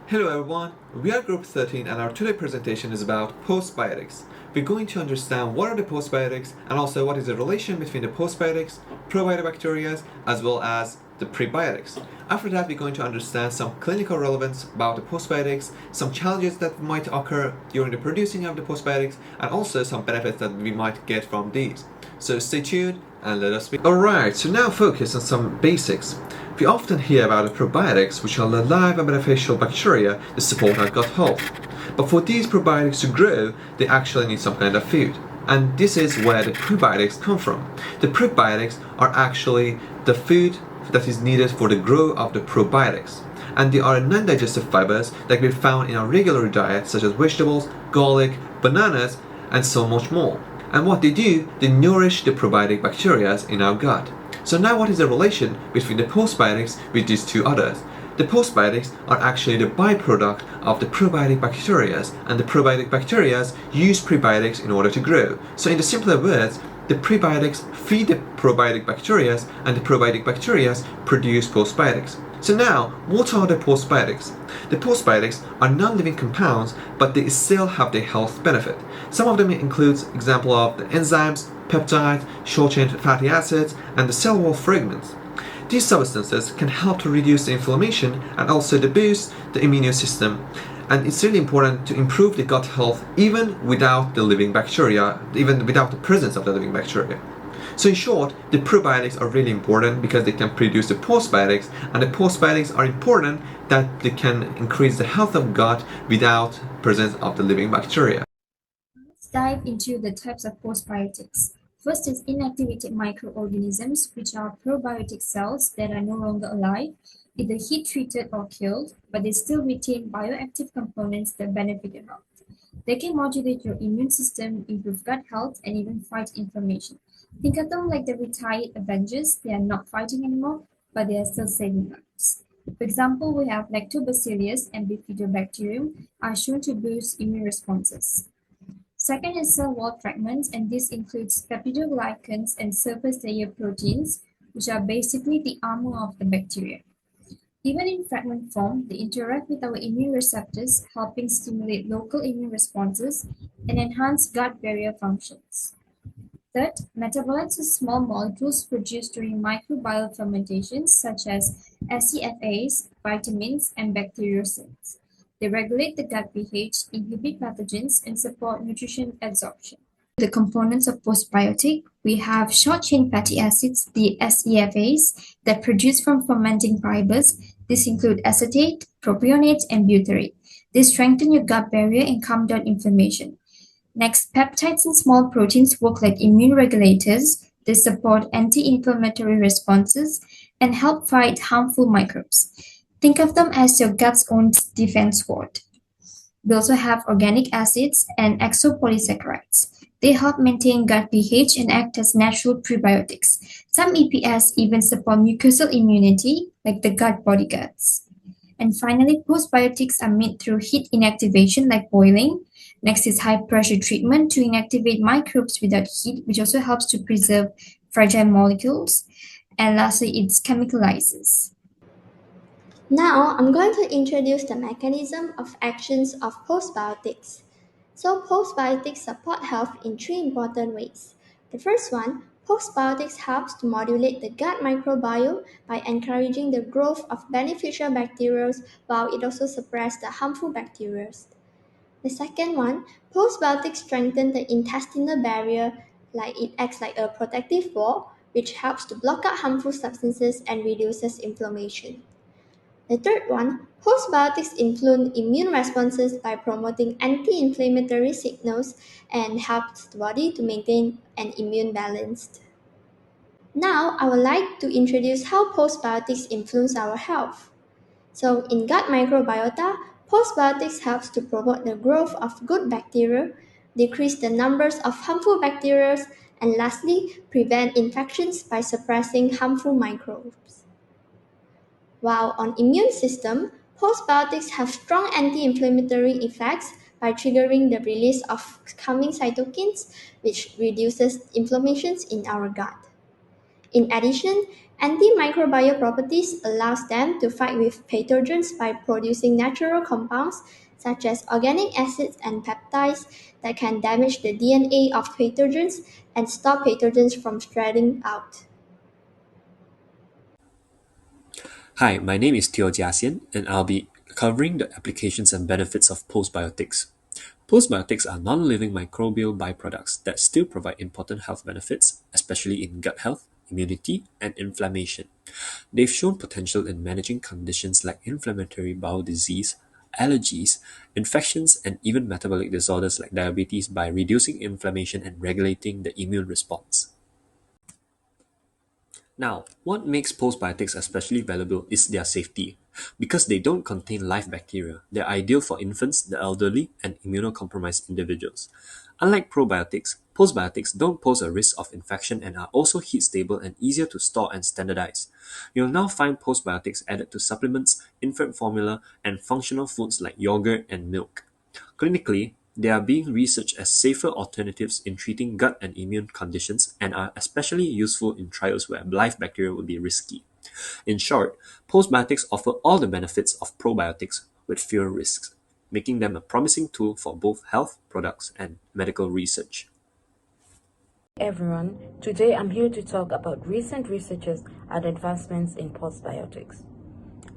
Hello everyone, we are group 13 and our today presentation is about postbiotics. We're going to understand what are the postbiotics and also what is the relation between the postbiotics, probiotic as well as the prebiotics. After that, we're going to understand some clinical relevance about the postbiotics, some challenges that might occur during the producing of the postbiotics, and also some benefits that we might get from these. So stay tuned and let us begin. Alright, so now focus on some basics. We often hear about the probiotics, which are the live and beneficial bacteria that support our gut health. But for these probiotics to grow, they actually need some kind of food. And this is where the prebiotics come from. The prebiotics are actually the food that is needed for the growth of the probiotics. And they are non-digestive fibers that can be found in our regular diet, such as vegetables, garlic, bananas, and so much more. And what they do, they nourish the probiotic bacteria in our gut. So now what is the relation between the postbiotics with these two others? The postbiotics are actually the byproduct of the probiotic bacteria, and the probiotic bacteria use prebiotics in order to grow. So in the simpler words, the prebiotics feed the probiotic bacteria and the probiotic bacteria produce postbiotics. So now, what are the postbiotics? The postbiotics are non-living compounds, but they still have their health benefit. Some of them include example of the enzymes, peptides, short-chain fatty acids, and the cell wall fragments. These substances can help to reduce the inflammation and also to boost the immune system. And it's really important to improve the gut health even without the living bacteria, even without the presence of the living bacteria. So in short, the probiotics are really important because they can produce the postbiotics, and the postbiotics are important that they can increase the health of gut without presence of the living bacteria. Let's dive into the types of postbiotics. First is inactivated microorganisms, which are probiotic cells that are no longer alive, either heat treated or killed, but they still retain bioactive components that benefit your health. They can modulate your immune system, improve gut health, and even fight inflammation. Think of them like the retired Avengers. They are not fighting anymore, but they are still saving lives. For example, we have Lactobacillus and Bifidobacterium are shown to boost immune responses. Second is cell wall fragments, and this includes peptidoglycans and surface layer proteins, which are basically the armor of the bacteria. Even in fragment form, they interact with our immune receptors, helping stimulate local immune responses and enhance gut barrier functions. Third, metabolites are small molecules produced during microbial fermentations such as SCFAs, vitamins, and bacteriocins. They regulate the gut pH, inhibit pathogens, and support nutrition absorption. The components of postbiotic, we have short-chain fatty acids, the SCFAs, that produce from fermenting fibers. These include acetate, propionate, and butyrate. They strengthen your gut barrier and calm down inflammation. Next, peptides and small proteins work like immune regulators. They support anti-inflammatory responses and help fight harmful microbes. Think of them as your gut's own defense sword. We also have organic acids and exopolysaccharides. They help maintain gut pH and act as natural prebiotics. Some EPS even support mucosal immunity, like the gut bodyguards. And finally, postbiotics are made through heat inactivation, like boiling. Next is high pressure treatment to inactivate microbes without heat, which also helps to preserve fragile molecules. And lastly, it's chemical lysis. Now, I'm going to introduce the mechanism of actions of postbiotics. So, postbiotics support health in three important ways. The first one, postbiotics helps to modulate the gut microbiome by encouraging the growth of beneficial bacteria while it also suppresses the harmful bacteria. The second one, postbiotics strengthen the intestinal barrier, like it acts like a protective wall, which helps to block out harmful substances and reduces inflammation. The third one, postbiotics influence immune responses by promoting anti-inflammatory signals and helps the body to maintain an immune balance. Now, I would like to introduce how postbiotics influence our health. So, in gut microbiota, postbiotics helps to promote the growth of good bacteria, decrease the numbers of harmful bacteria, and lastly, prevent infections by suppressing harmful microbes. While on immune system, postbiotics have strong anti-inflammatory effects by triggering the release of calming cytokines, which reduces inflammations in our gut. In addition, antimicrobial properties allows them to fight with pathogens by producing natural compounds such as organic acids and peptides that can damage the DNA of pathogens and stop pathogens from spreading out. Hi, my name is Teo Jiaxian, and I'll be covering the applications and benefits of postbiotics. Postbiotics are non-living microbial byproducts that still provide important health benefits, especially in gut health, immunity, and inflammation. They've shown potential in managing conditions like inflammatory bowel disease, allergies, infections, and even metabolic disorders like diabetes by reducing inflammation and regulating the immune response. Now, what makes postbiotics especially valuable is their safety. Because they don't contain live bacteria, they're ideal for infants, the elderly, and immunocompromised individuals. Unlike probiotics, postbiotics don't pose a risk of infection and are also heat stable and easier to store and standardize. You'll now find postbiotics added to supplements, infant formula, and functional foods like yogurt and milk. Clinically, they are being researched as safer alternatives in treating gut and immune conditions and are especially useful in trials where live bacteria would be risky. In short, postbiotics offer all the benefits of probiotics with fewer risks, making them a promising tool for both health products and medical research. Everyone, today I'm here to talk about recent researches and advancements in postbiotics.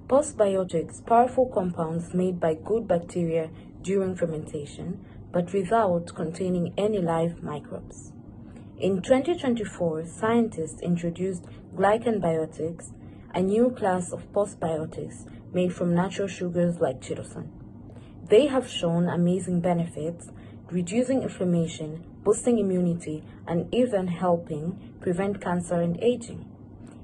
Postbiotics, powerful compounds made by good bacteria during fermentation, but without containing any live microbes. In 2024, scientists introduced glycanbiotics, a new class of postbiotics made from natural sugars like chitosan. They have shown amazing benefits, reducing inflammation, boosting immunity, and even helping prevent cancer and aging.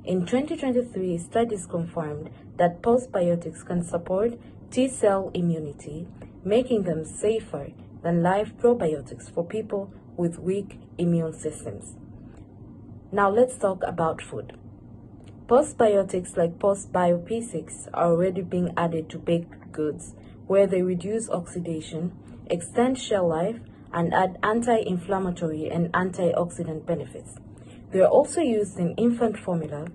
In 2023, studies confirmed that postbiotics can support T-cell immunity, making them safer than live probiotics for people with weak immune systems. Now let's talk about food. Postbiotics like postbiophysics are already being added to baked goods, where they reduce oxidation, extend shelf life, and add anti-inflammatory and antioxidant benefits. They are also used in infant formula,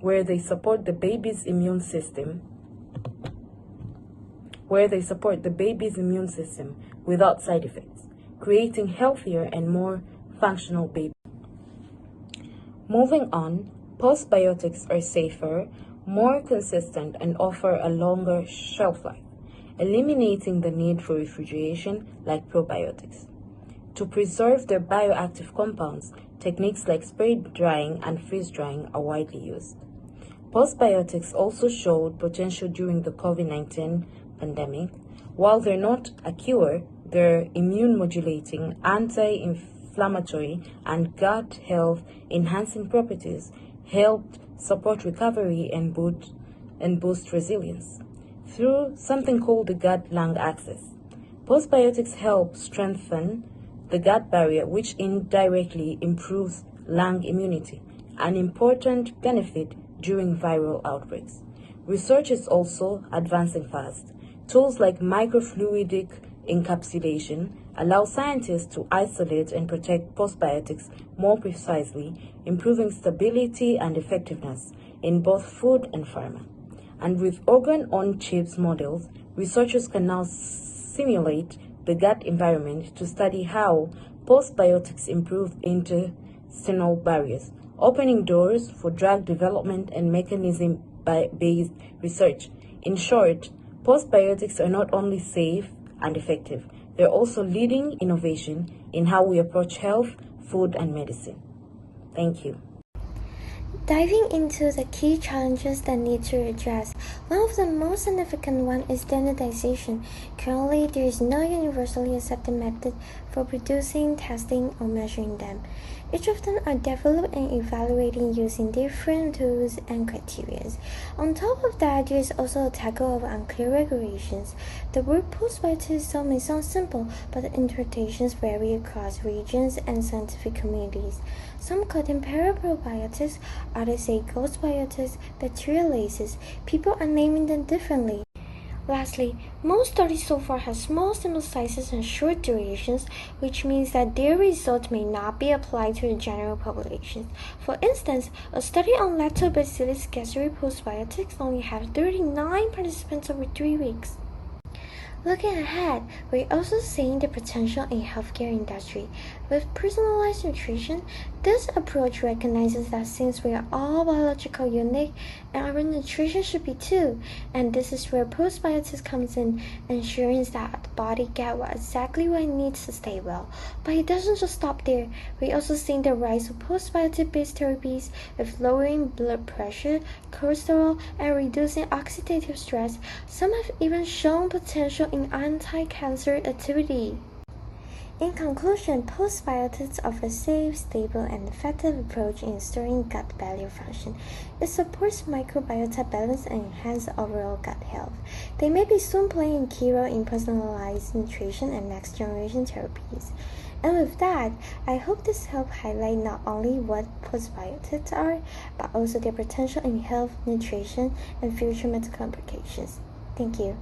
where they support the baby's immune system without side effects, creating healthier and more functional babies. Moving on, postbiotics are safer, more consistent, and offer a longer shelf life, eliminating the need for refrigeration like probiotics. To preserve their bioactive compounds, techniques like spray drying and freeze drying are widely used. Postbiotics also showed potential during the COVID-19 pandemic. While they're not a cure, their immune modulating, anti-inflammatory, and gut health enhancing properties helped support recovery and boost resilience. Through something called the gut-lung axis, postbiotics help strengthen the gut barrier, which indirectly improves lung immunity, an important benefit during viral outbreaks. Research is also advancing fast. Tools like microfluidic encapsulation allow scientists to isolate and protect postbiotics more precisely, improving stability and effectiveness in both food and pharma. And with organ-on-chips models, researchers can now simulate the gut environment to study how postbiotics improve intestinal barriers, opening doors for drug development and mechanism-based research. In short, postbiotics are not only safe and effective, they're also leading innovation in how we approach health, food, and medicine. Thank you. Diving into the key challenges that need to address, one of the most significant one is standardization. Currently, there is no universally accepted method for producing, testing, or measuring them. Each of them are developed and evaluated using different tools and criteria. On top of that, there is also a tackle of unclear regulations. The word postbiotic may sound simple, but the interpretations vary across regions and scientific communities. Some call them paraprobiotics, others say ghostbiotics, bacteriolaces. People are naming them differently. Lastly, most studies so far have small sample sizes and short durations, which means that their results may not be applied to the general population. For instance, a study on Lactobacillus gastric postbiotics only had 39 participants over 3 weeks. Looking ahead, we're also seeing the potential in healthcare industry. With personalized nutrition, this approach recognizes that since we are all biologically unique, and our nutrition should be too, and this is where postbiotics comes in, ensuring that the body gets exactly what it needs to stay well. But it doesn't just stop there. We're also seeing the rise of postbiotic-based therapies with lowering blood pressure, cholesterol, and reducing oxidative stress. Some have even shown potential in anti-cancer activity. In conclusion, postbiotics offer a safe, stable, and effective approach in restoring gut barrier function. It supports microbiota balance and enhances overall gut health. They may be soon playing a key role in personalized nutrition and next-generation therapies. And with that, I hope this helped highlight not only what postbiotics are, but also their potential in health, nutrition, and future medical applications. Thank you.